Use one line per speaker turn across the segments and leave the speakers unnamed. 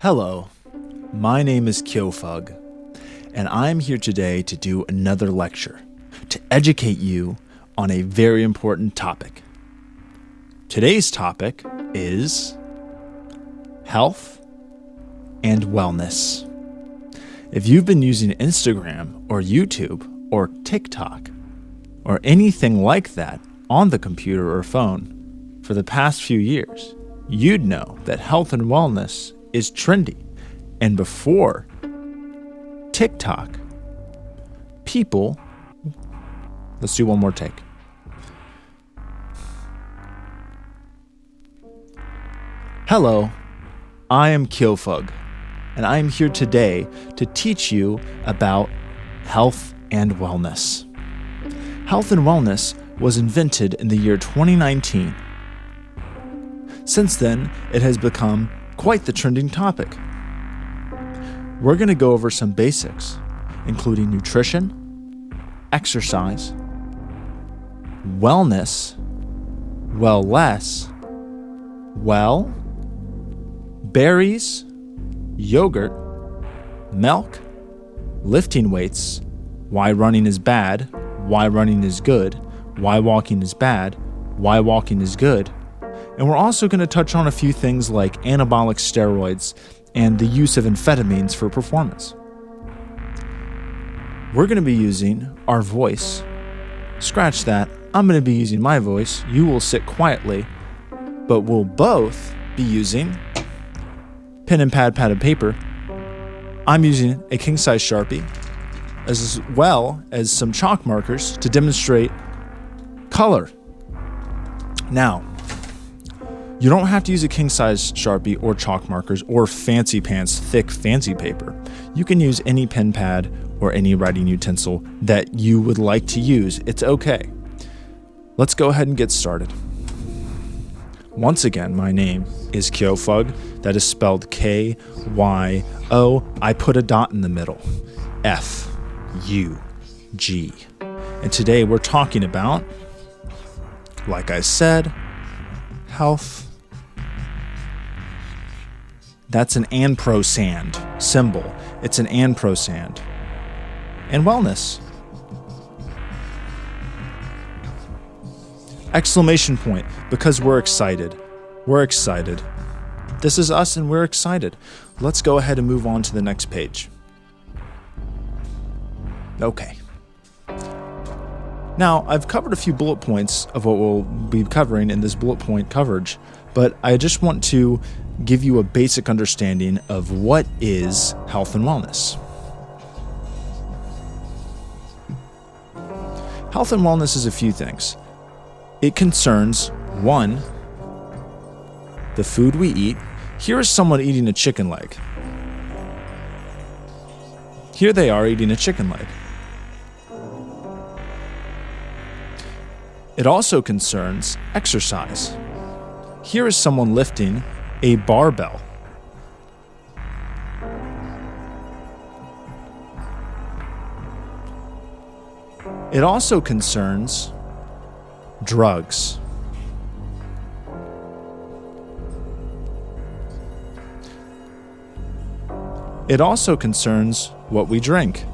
Hello, my name is Kyofug, and I'm here today to do another lecture to educate you on a very important topic. Today's topic is health and wellness. If you've been using Instagram or YouTube or TikTok or anything like that on the computer or phone for the past few years, you'd know that health and wellness is trendy. And before TikTok, let's do one more take. Hello, I am Kyofug, and I am here today to teach you about health and wellness. Health and wellness was invented in the year 2019. Since then, it has become quite the trending topic. We're going to go over some basics, including nutrition, exercise, wellness, berries, yogurt, milk, lifting weights, why running is bad, why running is good, why walking is bad, why walking is good. And we're also going to touch on a few things like anabolic steroids and the use of amphetamines for performance. We're going to be using our voice. Scratch that. I'm going to be using my voice. You will sit quietly. But we'll both be using pen and pad and paper. I'm using a king-size Sharpie, as well as some chalk markers to demonstrate color. Now, you don't have to use a king-size Sharpie or chalk markers or fancy pants, thick fancy paper. You can use any pen pad or any writing utensil that you would like to use. It's okay. Let's go ahead and get started. Once again, my name is Kyofug. That is spelled K-Y-O. I put a dot in the middle. F-U-G. And today we're talking about, like I said, health. That's an ampersand symbol. It's an ampersand. And wellness. Exclamation point, because we're excited. We're excited. This is us and we're excited. Let's go ahead and move on to the next page. Okay. Now, I've covered a few bullet points of what we'll be covering in this bullet point coverage, but I just want to give you a basic understanding of what is health and wellness. Health and wellness is a few things. It concerns, one, the food we eat. Here is someone eating a chicken leg. Here they are eating a chicken leg. It also concerns exercise. Here is someone lifting a barbell. It also concerns drugs. It also concerns what we drink.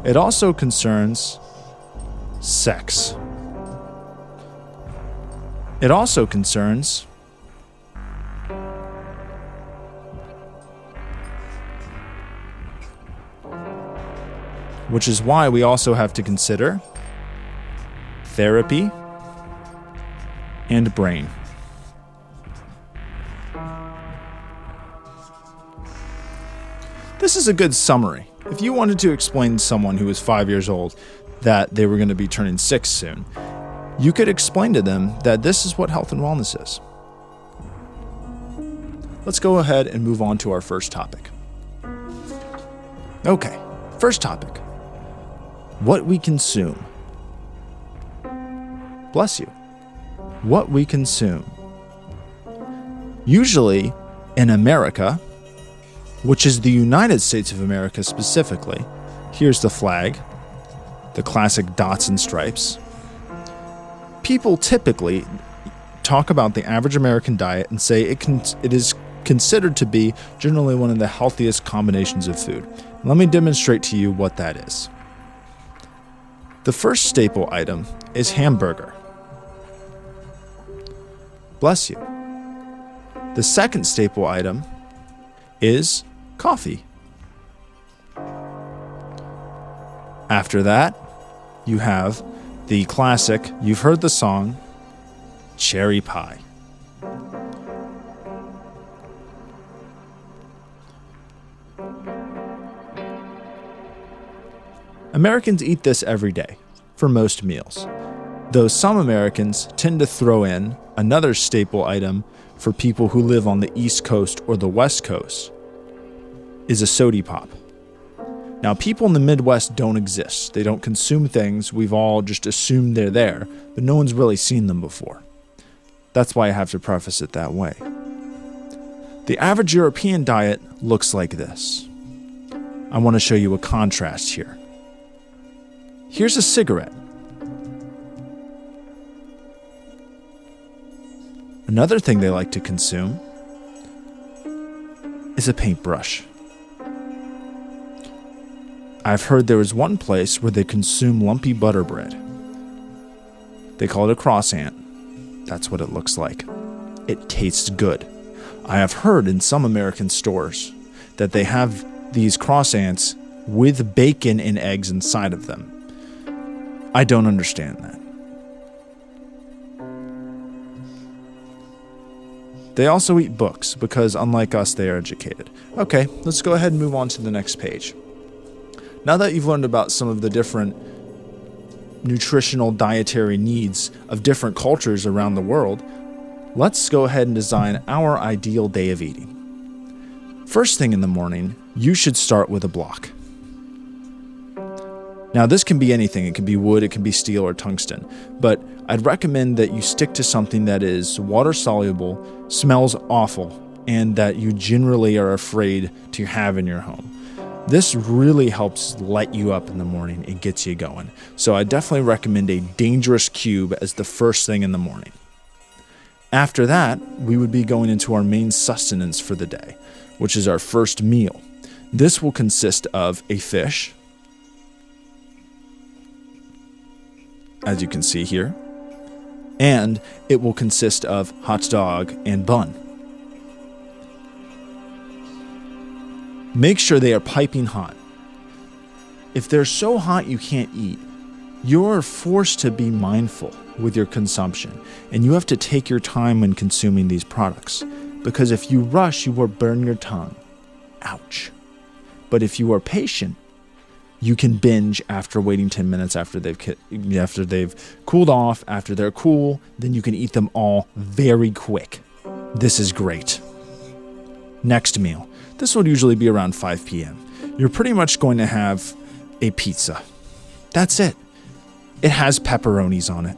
It also concerns sex. It also concerns which is why we also have to consider therapy and brain. This is a good summary. If you wanted to explain to someone who was 5 years old that they were going to be turning 6 soon, you could explain to them that this is what health and wellness is. Let's go ahead and move on to our first topic. Okay, first topic. What we consume. Bless you. What we consume. Usually in America, which is the United States of America specifically, here's the flag, the classic dots and stripes. People typically talk about the average American diet and say it is considered to be generally one of the healthiest combinations of food. Let me demonstrate to you what that is. The first staple item is hamburger. Bless you. The second staple item is coffee. After that, you have the classic, you've heard the song, cherry pie. Americans eat this every day for most meals, though some Americans tend to throw in another staple item for people who live on the East Coast or the West Coast, is a soda pop. Now, people in the Midwest don't exist. They don't consume things. We've all just assumed they're there, but no one's really seen them before. That's why I have to preface it that way. The average European diet looks like this. I want to show you a contrast here. Here's a cigarette. Another thing they like to consume is a paintbrush. I've heard there is one place where they consume lumpy butter bread. They call it a croissant. That's what it looks like. It tastes good. I have heard in some American stores that they have these croissants with bacon and eggs inside of them. I don't understand that. They also eat books because, unlike us, they are educated. Okay, let's go ahead and move on to the next page. Now that you've learned about some of the different nutritional dietary needs of different cultures around the world, let's go ahead and design our ideal day of eating. First thing in the morning, you should start with a block. Now, this can be anything. It can be wood, it can be steel or tungsten, but I'd recommend that you stick to something that is water soluble, smells awful, and that you generally are afraid to have in your home. This really helps light you up in the morning. It gets you going. So I definitely recommend a dangerous cube as the first thing in the morning. After that, we would be going into our main sustenance for the day, which is our first meal. This will consist of a fish, as you can see here, and it will consist of hot dog and bun. Make sure they are piping hot. If they're so hot you can't eat, you're forced to be mindful with your consumption, and you have to take your time when consuming these products, because if you rush, you will burn your tongue. Ouch. But if you are patient, you can binge after waiting 10 minutes after they've cooled off, after they're cool, then you can eat them all very quick. This is great. Next meal. This will usually be around 5 p.m. You're pretty much going to have a pizza. That's it. It has pepperonis on it.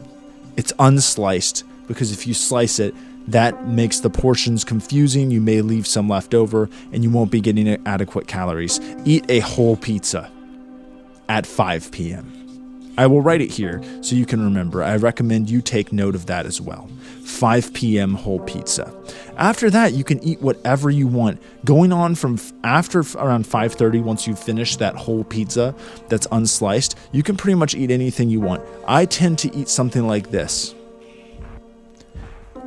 It's unsliced because if you slice it, that makes the portions confusing. You may leave some left over and you won't be getting adequate calories. Eat a whole pizza at 5 p.m. I will write it here so you can remember. I recommend you take note of that as well. 5 p.m. whole pizza. After that, you can eat whatever you want. Going on from after around 5:30, once you finish that whole pizza that's unsliced, you can pretty much eat anything you want. I tend to eat something like this.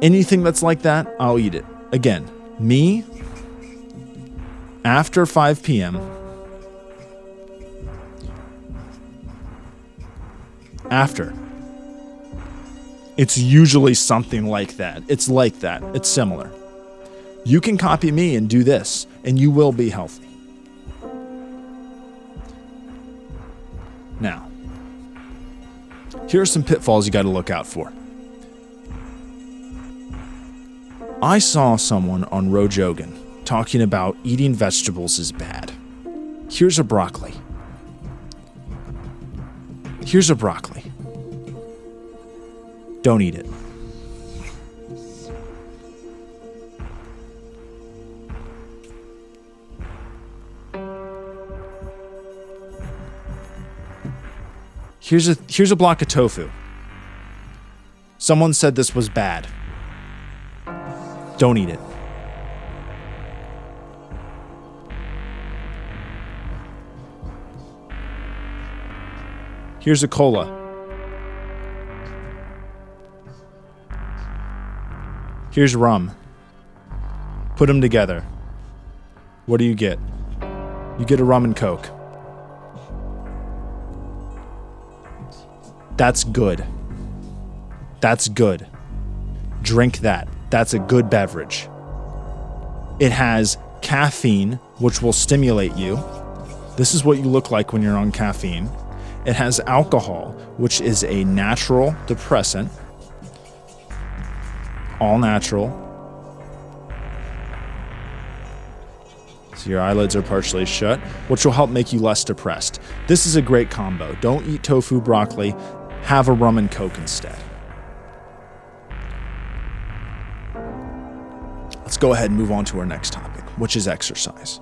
Anything that's like that, I'll eat it. Again, me, after 5 p.m., after. It's usually something like that. It's like that. It's similar. You can copy me and do this, and you will be healthy. Now, here are some pitfalls you got to look out for. I saw someone on Rojogan talking about eating vegetables is bad. Here's a broccoli. Here's a broccoli. Don't eat it. Here's a block of tofu. Someone said this was bad. Don't eat it. Here's a cola. Here's rum. Put them together. What do you get? You get a rum and coke. That's good. That's good. Drink that. That's a good beverage. It has caffeine, which will stimulate you. This is what you look like when you're on caffeine. It has alcohol, which is a natural depressant. All natural. So your eyelids are partially shut, which will help make you less depressed. This is a great combo. Don't eat tofu broccoli. Have a rum and coke instead. Let's go ahead and move on to our next topic, which is exercise.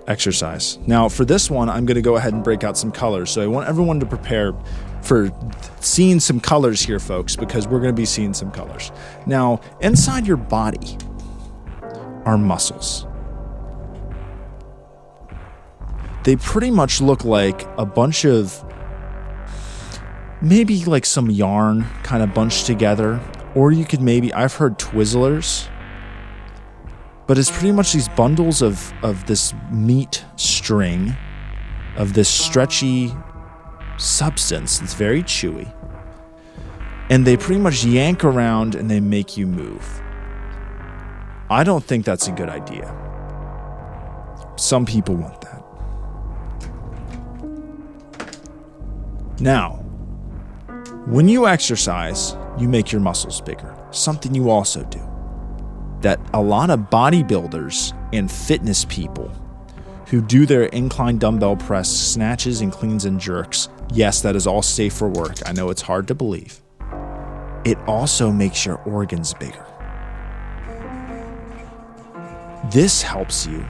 Exercise. Now, for this one, I'm going to go ahead and break out some colors. So I want everyone to prepare for seeing some colors here, folks, because we're going to be seeing some colors. Now, inside your body are muscles. They pretty much look like a bunch of, maybe like some yarn kind of bunched together, or you could maybe, I've heard Twizzlers, but it's pretty much these bundles of this meat string, of this stretchy substance that's very chewy, and they pretty much yank around and they make you move. I don't think that's a good idea. Some people want that. Now, when you exercise, you make your muscles bigger. Something you also do that a lot of bodybuilders and fitness people who do their incline dumbbell press snatches and cleans and jerks, yes, that is all safe for work. I know it's hard to believe. It also makes your organs bigger. This helps you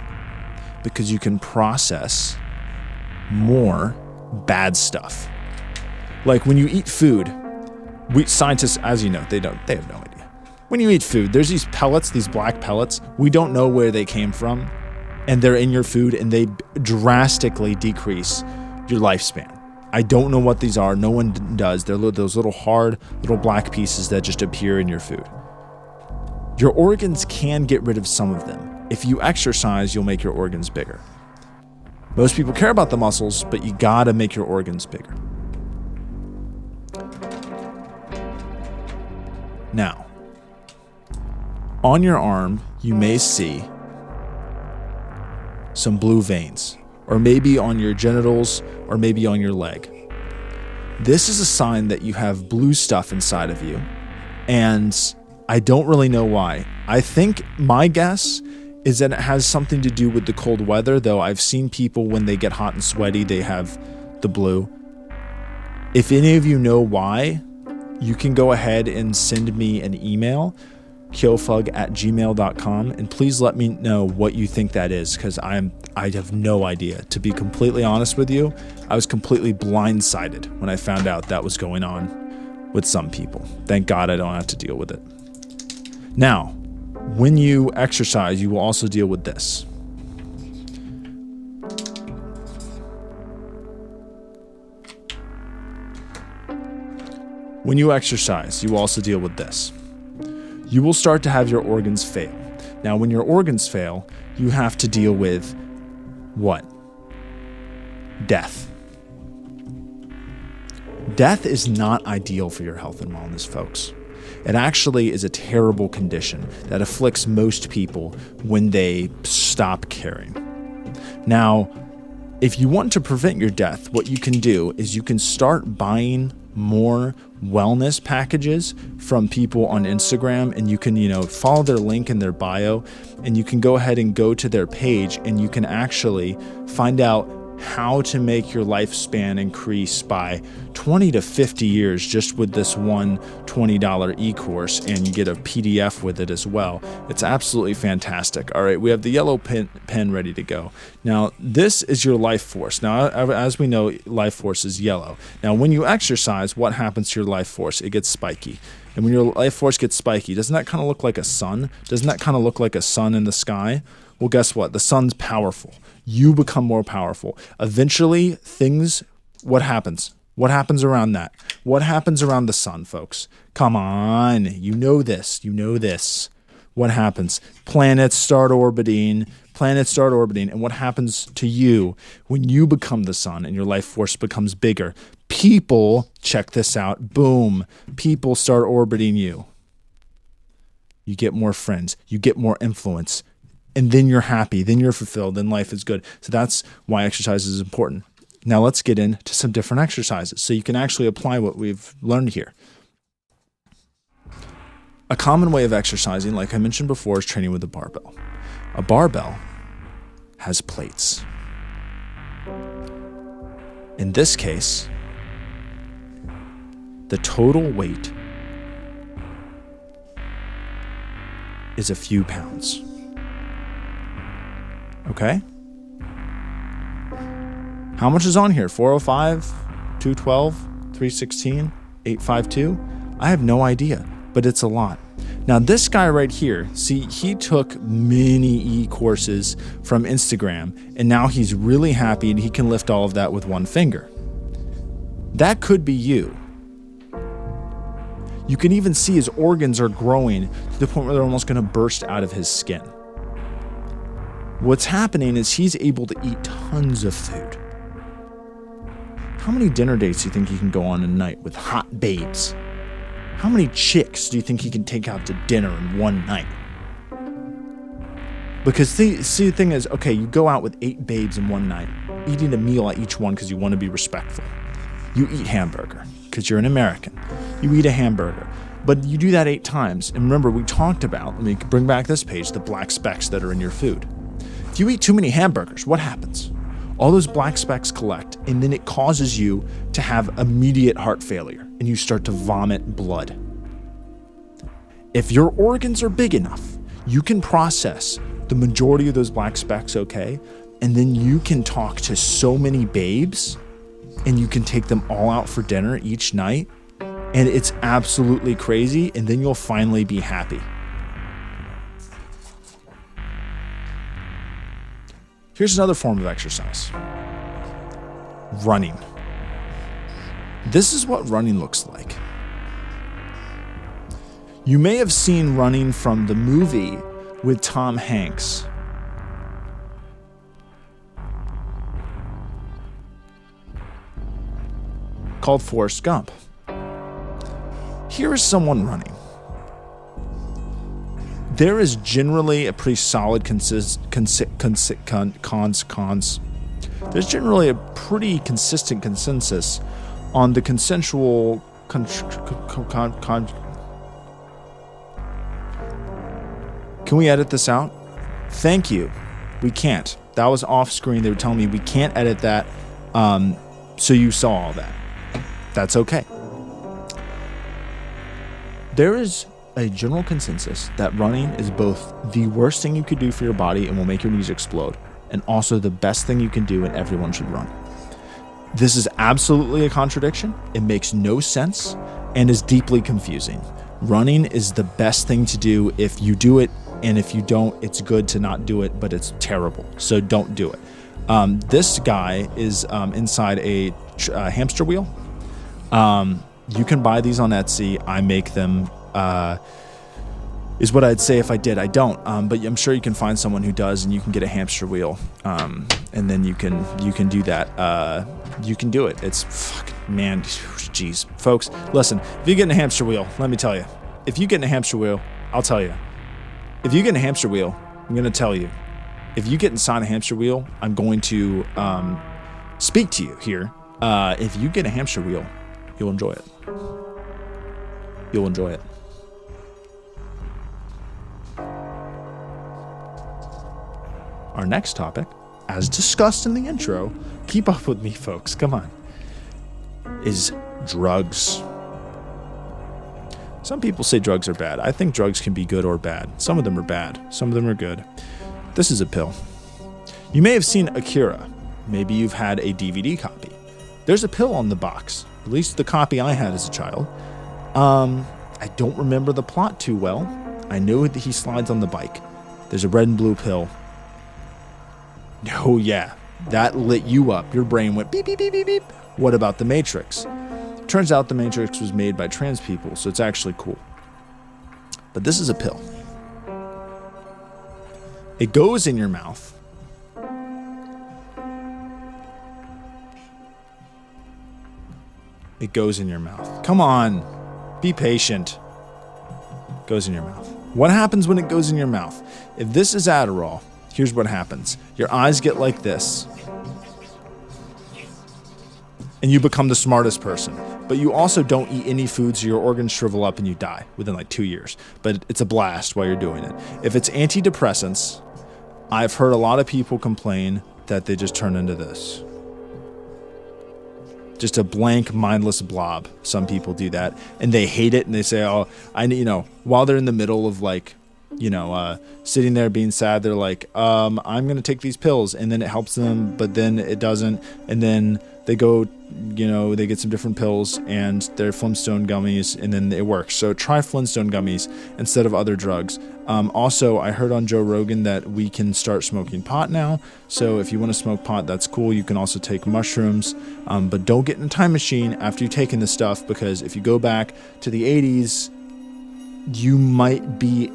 because you can process more bad stuff. Like when you eat food, scientists, as you know, they have no idea. When you eat food, there's these pellets, these black pellets. We don't know where they came from, and they're in your food, and they drastically decrease your lifespan. I don't know what these are. No one does. They're those little hard, little black pieces that just appear in your food. Your organs can get rid of some of them. If you exercise, you'll make your organs bigger. Most people care about the muscles, but you gotta make your organs bigger. Now, on your arm, you may see some blue veins, or maybe on your genitals, or maybe on your leg. This is a sign that you have blue stuff inside of you, and I don't really know why. I think my guess is that it has something to do with the cold weather, though I've seen people when they get hot and sweaty, they have the blue. If any of you know why, you can go ahead and send me an email, kyofug@gmail.com, and please let me know what you think that is, because I have no idea. To be completely honest with you, I was completely blindsided when I found out that was going on with some people. Thank God I don't have to deal with it. Now, when you exercise, you will also deal with this. When you exercise, you also deal with this. You will start to have your organs fail. Now, when your organs fail, you have to deal with what? Death. Death is not ideal for your health and wellness, folks. It actually is a terrible condition that afflicts most people when they stop caring. Now, if you want to prevent your death, what you can do is you can start buying more wellness packages from people on Instagram, and you can, follow their link in their bio, and you can go ahead and go to their page, and you can actually find out how to make your lifespan increase by 20 to 50 years just with this one $20 e-course, and you get a PDF with it as well. It's absolutely fantastic. All right, we have the yellow pen ready to go. Now, this is your life force. Now, as we know, life force is yellow. Now, when you exercise, what happens to your life force? It gets spiky. And when your life force gets spiky, doesn't that kind of look like a sun? Doesn't that kind of look like a sun in the sky? Well, guess what? The sun's powerful. You become more powerful. Eventually, what happens? What happens around that? What happens around the sun, folks? Come on. You know this. You know this. What happens? Planets start orbiting. And what happens to you when you become the sun and your life force becomes bigger? People, check this out, boom, people start orbiting you. You get more friends. You get more influence. And then you're happy, then you're fulfilled, then life is good. So that's why exercise is important. Now let's get into some different exercises so you can actually apply what we've learned here. A common way of exercising, like I mentioned before, is training with a barbell. A barbell has plates. In this case, the total weight is a few pounds. Okay? How much is on here? 405, 212, 316, 852? I have no idea, but it's a lot. Now, this guy right here, see, he took many e-courses from Instagram, and now he's really happy and he can lift all of that with one finger. That could be you. You can even see his organs are growing to the point where they're almost going to burst out of his skin. What's happening is he's able to eat tons of food. How many dinner dates do you think he can go on a night with hot babes? How many chicks do you think he can take out to dinner in one night? Because the thing is, okay, you go out with 8 babes in one night, eating a meal at each one because you want to be respectful. You eat hamburger because you're an American. You eat a hamburger. But you do that 8 times. And remember, we talked about, let me bring back this page, the black specks that are in your food. If you eat too many hamburgers, what happens? All those black specks collect, and then it causes you to have immediate heart failure, and you start to vomit blood. If your organs are big enough, you can process the majority of those black specks okay, and then you can talk to so many babes, and you can take them all out for dinner each night, and it's absolutely crazy, and then you'll finally be happy. Here's another form of exercise. Running. This is what running looks like. You may have seen Running from the movie with Tom Hanks. Called Forrest Gump. Here is someone running. There is generally a pretty solid There's generally a pretty consistent consensus on the consensual Can we edit this out? Thank you. We can't. That was off screen. They were telling me we can't edit that. So you saw all that. That's okay. There is a general consensus that running is both the worst thing you could do for your body and will make your knees explode, and also the best thing you can do, and everyone should run. This is absolutely a contradiction. It makes no sense and is deeply confusing. Running is the best thing to do if you do it, and if you don't, it's good to not do it, but it's terrible. So don't do it. This guy is inside a hamster wheel. You can buy these on Etsy. I make them. Is what I'd say if I did. I don't, but I'm sure you can find someone who does, and you can get a hamster wheel, and then you can do that. You can do it. It's fucking, man, jeez, folks, listen. If you get in a hamster wheel, let me tell you. If you get in a hamster wheel, I'll tell you. If you get in a hamster wheel, I'm gonna tell you. If you get inside a hamster wheel, I'm going to speak to you here. If you get a hamster wheel, you'll enjoy it. You'll enjoy it. Our next topic as discussed in the intro, keep up with me, folks, come on, is drugs. Some people say drugs are bad. I think drugs can be good or bad. Some of them are bad. Some of them are good. This is a pill. You may have seen Akira. Maybe you've had a DVD copy. There's a pill on the box, at least the copy I had as a child. I don't remember the plot too well. I know that he slides on the bike. There's a red and blue pill. Oh yeah, that lit you up. Your brain went beep, beep, beep, beep, beep. What about the Matrix? Turns out the Matrix was made by trans people, so it's actually cool. But this is a pill. It goes in your mouth. It goes in your mouth. Come on, be patient. Goes in your mouth. What happens when it goes in your mouth? If this is Adderall, here's what happens. Your eyes get like this. And you become the smartest person. But you also don't eat any food, so your organs shrivel up and you die within like 2 years. But it's a blast while you're doing it. If it's antidepressants, I've heard a lot of people complain that they just turn into this. Just a blank, mindless blob. Some people do that. And they hate it and they say, oh, while they're in the middle of sitting there being sad, they're like, I'm going to take these pills. And then it helps them, but then it doesn't. And then they go, they get some different pills and they're Flintstone gummies and then it works. So try Flintstone gummies instead of other drugs. Also, I heard on Joe Rogan that we can start smoking pot now. So if you want to smoke pot, that's cool. You can also take mushrooms, but don't get in a time machine after you've taken this stuff, because if you go back to the 80s, you might be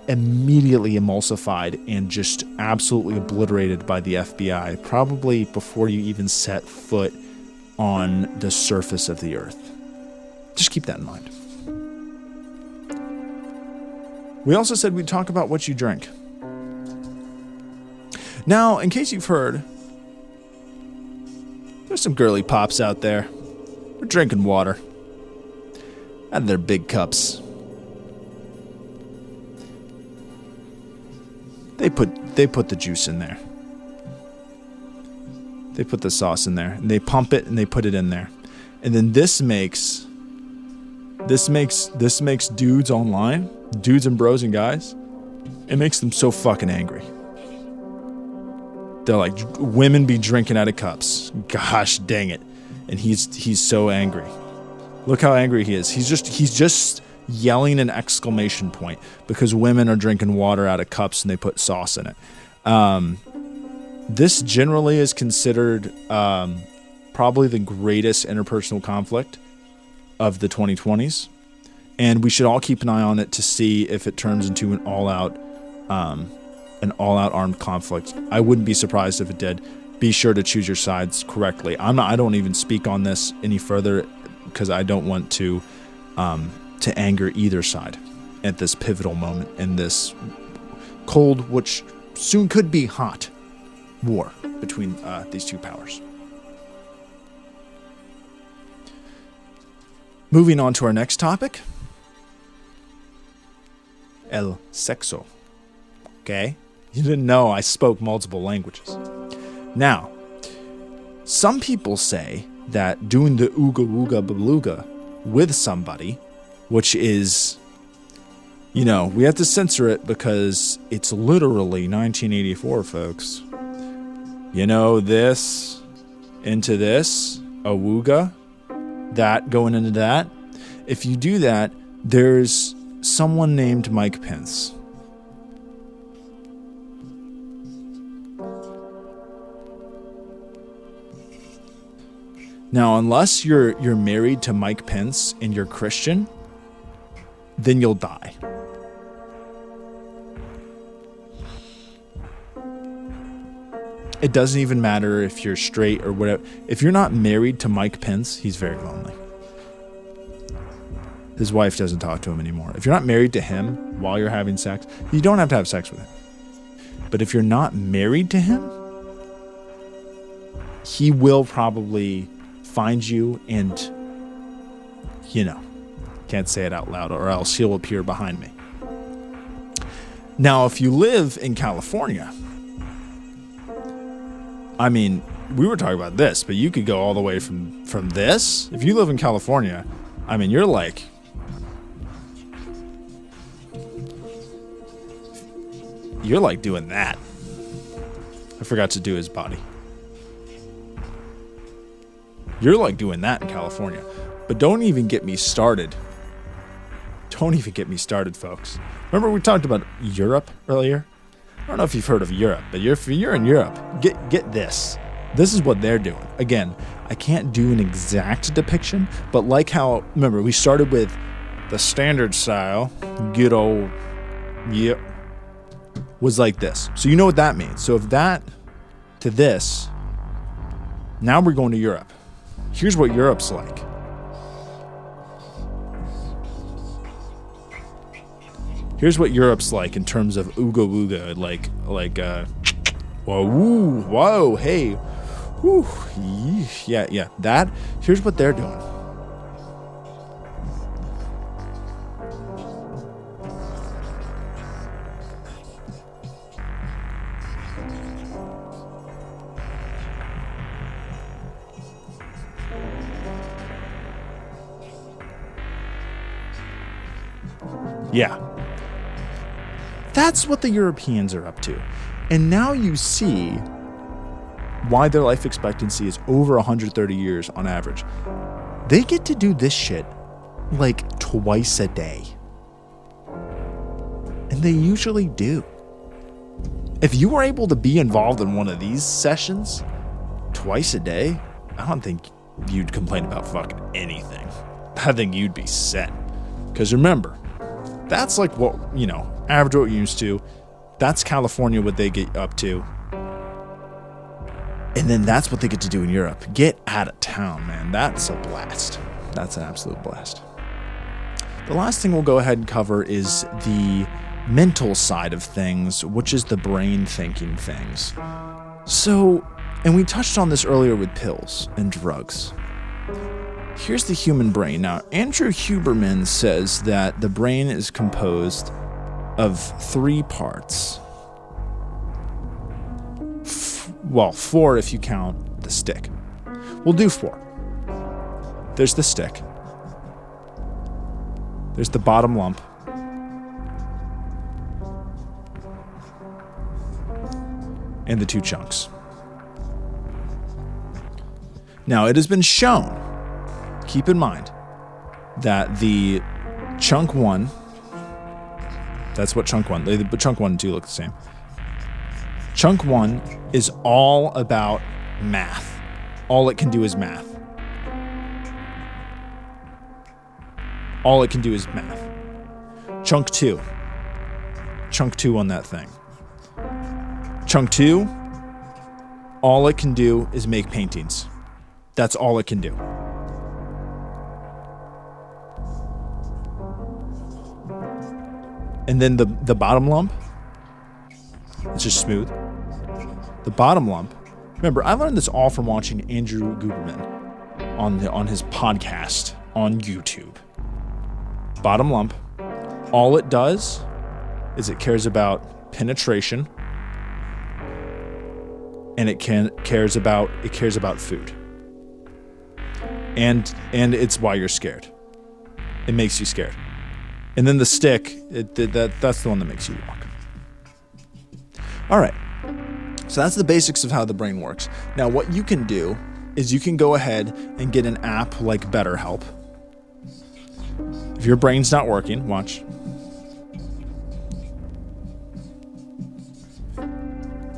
immediately emulsified and just absolutely obliterated by the FBI, probably before you even set foot on the surface of the earth. Just keep that in mind. We also said we'd talk about what you drink. Now, in case you've heard, there's some girly pops out there. They're drinking water out of their big cups. They put the juice in there. They put the sauce in there, and they pump it and they put it in there. And then this makes dudes online, dudes and bros and guys, it makes them so fucking angry. They're like, women be drinking out of cups. Gosh dang it. And he's so angry. Look how angry he is. He's just yelling an exclamation point because women are drinking water out of cups and they put sauce in it. This generally is considered probably the greatest interpersonal conflict of the 2020s, and we should all keep an eye on it to see if it turns into an all-out armed conflict. I wouldn't be surprised if it did. Be sure to choose your sides correctly. I don't even speak on this any further because I don't want to anger either side at this pivotal moment in this cold, which soon could be hot, war between these two powers. Moving on to our next topic. El sexo. Okay? You didn't know I spoke multiple languages. Now, some people say that doing the ooga wooga beluga with somebody, which is, we have to censor it because it's literally 1984, folks. This into this, a wooga, that going into that. If you do that, there's someone named Mike Pence. Now, unless you're married to Mike Pence and you're Christian, then you'll die. It doesn't even matter if you're straight or whatever. If you're not married to Mike Pence, he's very lonely. His wife doesn't talk to him anymore. If you're not married to him while you're having sex, you don't have to have sex with him. But if you're not married to him, he will probably find you and, can't say it out loud or else he'll appear behind me. Now, if you live in California, I mean, we were talking about this, but you could go all the way from this. If you live in California, I mean, you're like doing that. I forgot to do his body. You're like doing that in California. But don't even get me started. Don't even get me started, folks. Remember we talked about Europe earlier? I don't know if you've heard of Europe, but if you're in Europe, get this. This is what they're doing. Again, I can't do an exact depiction, but like how, remember, we started with the standard style, good old, yep, was like this. So you know what that means. So if that to this, now we're going to Europe. Here's what Europe's like. Here's what Europe's like in terms of ooga ooga, like whoa, hey, whoo, yeah. That, here's what they're doing. Yeah. That's what the Europeans are up to. And now you see why their life expectancy is over 130 years on average. They get to do this shit like twice a day. And they usually do. If you were able to be involved in one of these sessions twice a day, I don't think you'd complain about fucking anything. I think you'd be set. Because remember, that's like what, average what you're used to. That's California, what they get up to. And then that's what they get to do in Europe. Get out of town, man. That's a blast. That's an absolute blast. The last thing we'll go ahead and cover is the mental side of things, which is the brain thinking things. So, and we touched on this earlier with pills and drugs. Here's the human brain. Now, Andrew Huberman says that the brain is composed of 3 parts. Well, 4 if you count the stick. We'll do 4. There's the stick. There's the bottom lump. And the 2 chunks. Now, it has been shown, keep in mind, that the chunk 1, that's what chunk 1, but chunk 1 and 2 look the same. Chunk 1 is all about math. All it can do is math. All it can do is math. Chunk 2 on that thing. Chunk 2, all it can do is make paintings. That's all it can do. And then the bottom lump, it's just smooth. The bottom lump, remember, I learned this all from watching Andrew Huberman on his podcast on YouTube. Bottom lump, all it does is it cares about penetration, and it cares about food. And it's why you're scared. It makes you scared. And then the stick, that's the one that makes you walk. All right. So that's the basics of how the brain works. Now, what you can do is you can go ahead and get an app like BetterHelp. If your brain's not working, watch.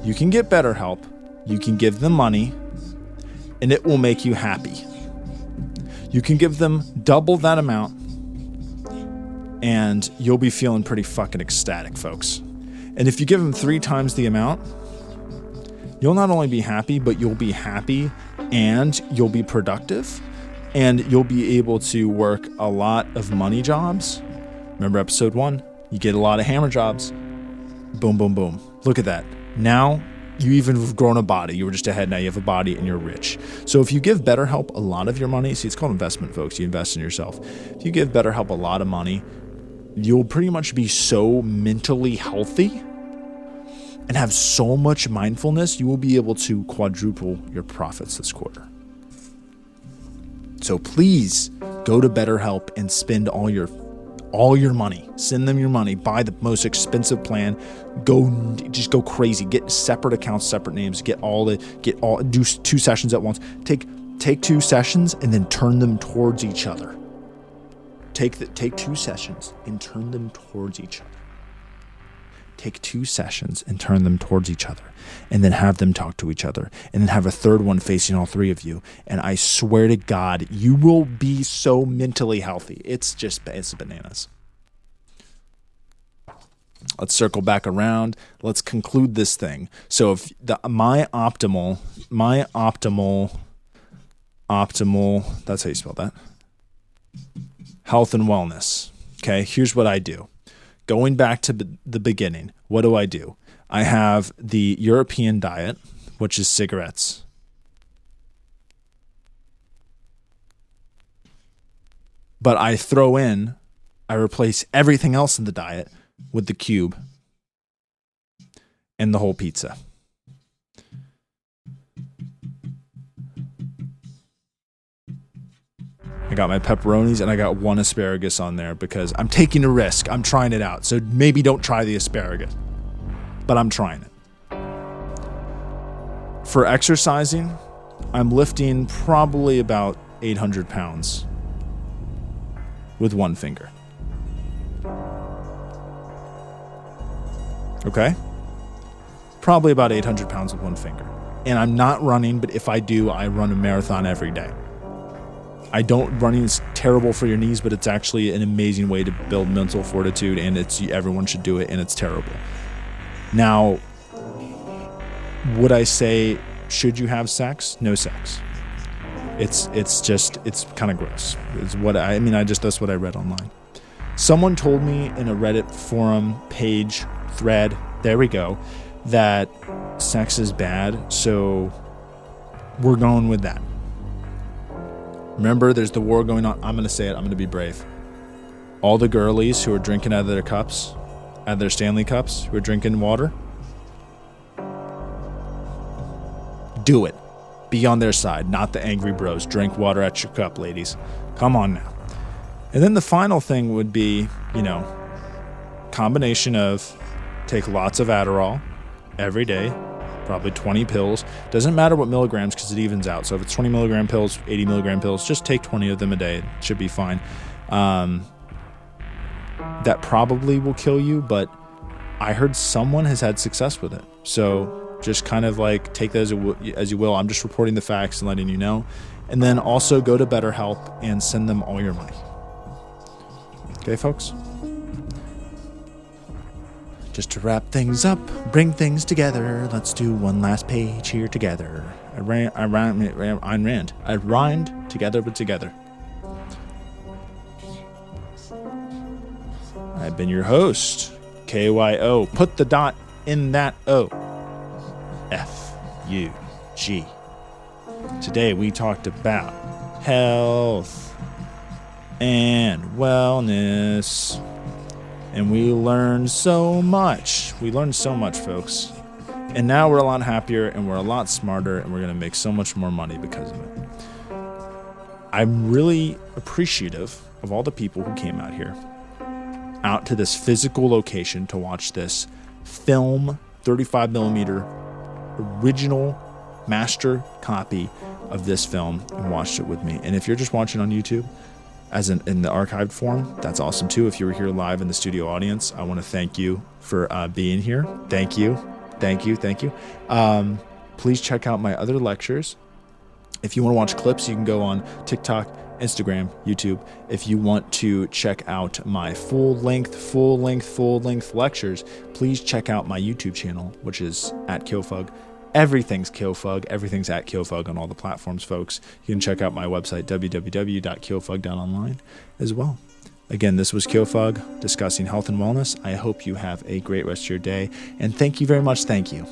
You can get BetterHelp. You can give them money, and it will make you happy. You can give them double that amount, and you'll be feeling pretty fucking ecstatic, folks. And if you give them 3 times the amount, you'll not only be happy, but you'll be happy and you'll be productive and you'll be able to work a lot of money jobs. Remember episode 1? You get a lot of hammer jobs. Boom, boom, boom. Look at that. Now you even have grown a body. You were just a head, now you have a body and you're rich. So if you give BetterHelp a lot of your money, see, it's called investment, folks. You invest in yourself. If you give BetterHelp a lot of money, you'll pretty much be so mentally healthy and have so much mindfulness, you will be able to quadruple your profits this quarter. So please go to BetterHelp and spend all your money. Send them your money. Buy the most expensive plan. Just go crazy. Get separate accounts, separate names. Do 2 sessions at once. Take 2 sessions and then turn them towards each other. Take 2 sessions and turn them towards each other. Take 2 sessions and turn them towards each other, and then have them talk to each other, and then have a third one facing all 3 of you. And I swear to God, you will be so mentally healthy. It's bananas. Let's circle back around. Let's conclude this thing. So if my optimal, that's how you spell that. Health and wellness. Okay, here's what I do. Going back to the beginning, what do? I have the European diet, which is cigarettes. But I replace everything else in the diet with the cube and the whole pizza. I got my pepperonis and I got 1 asparagus on there because I'm taking a risk. I'm trying it out. So maybe don't try the asparagus, but I'm trying it. For exercising, I'm lifting probably about 800 pounds with 1 finger. Okay? Probably about 800 pounds with 1 finger. And I'm not running, but if I do, I run a marathon every day. Running is terrible for your knees, but it's actually an amazing way to build mental fortitude, and everyone should do it, and it's terrible. Now, would I say, should you have sex? No sex. It's kind of gross. That's what I read online. Someone told me in a Reddit forum page thread, there we go, that sex is bad, so we're going with that. Remember, there's the war going on. I'm going to say it. I'm going to be brave. All the girlies who are drinking out of their cups, out of their Stanley cups, who are drinking water, do it. Be on their side, not the angry bros. Drink water at your cup, ladies. Come on now. And then the final thing would be, combination of take lots of Adderall every day, probably 20 pills. Doesn't matter what milligrams because it evens out. So if it's 20 milligram pills, 80 milligram pills, just take 20 of them a day. It should be fine. That probably will kill you, but I heard someone has had success with it. So just kind of like take that as you will. I'm just reporting the facts and letting you know. And then also go to BetterHelp and send them all your money. Okay, folks? Just to wrap things up, bring things together, let's do one last page here together. I rhymed together but together. I've been your host, KYO. Put the dot in that O. F-U-G. Today we talked about health and wellness. And we learned so much. We learned so much, folks. And now we're a lot happier and we're a lot smarter and we're going to make so much more money because of it. I'm really appreciative of all the people who came out here, out to this physical location to watch this film, 35 millimeter original master copy of this film and watched it with me. And if you're just watching on YouTube, as in the archived form, that's awesome too. If you were here live in the studio audience, I want to thank you for being here. Thank you. Please check out my other lectures. If you want to watch clips, you can go on TikTok, Instagram, YouTube. If you want to check out my full length lectures, please check out my YouTube channel, which is at KyoFug. Everything's KyoFug. Everything's at KyoFug on all the platforms, folks. You can check out my website, www.kyofug.online as well. Again, this was KyoFug discussing health and wellness. I hope you have a great rest of your day. And thank you very much. Thank you.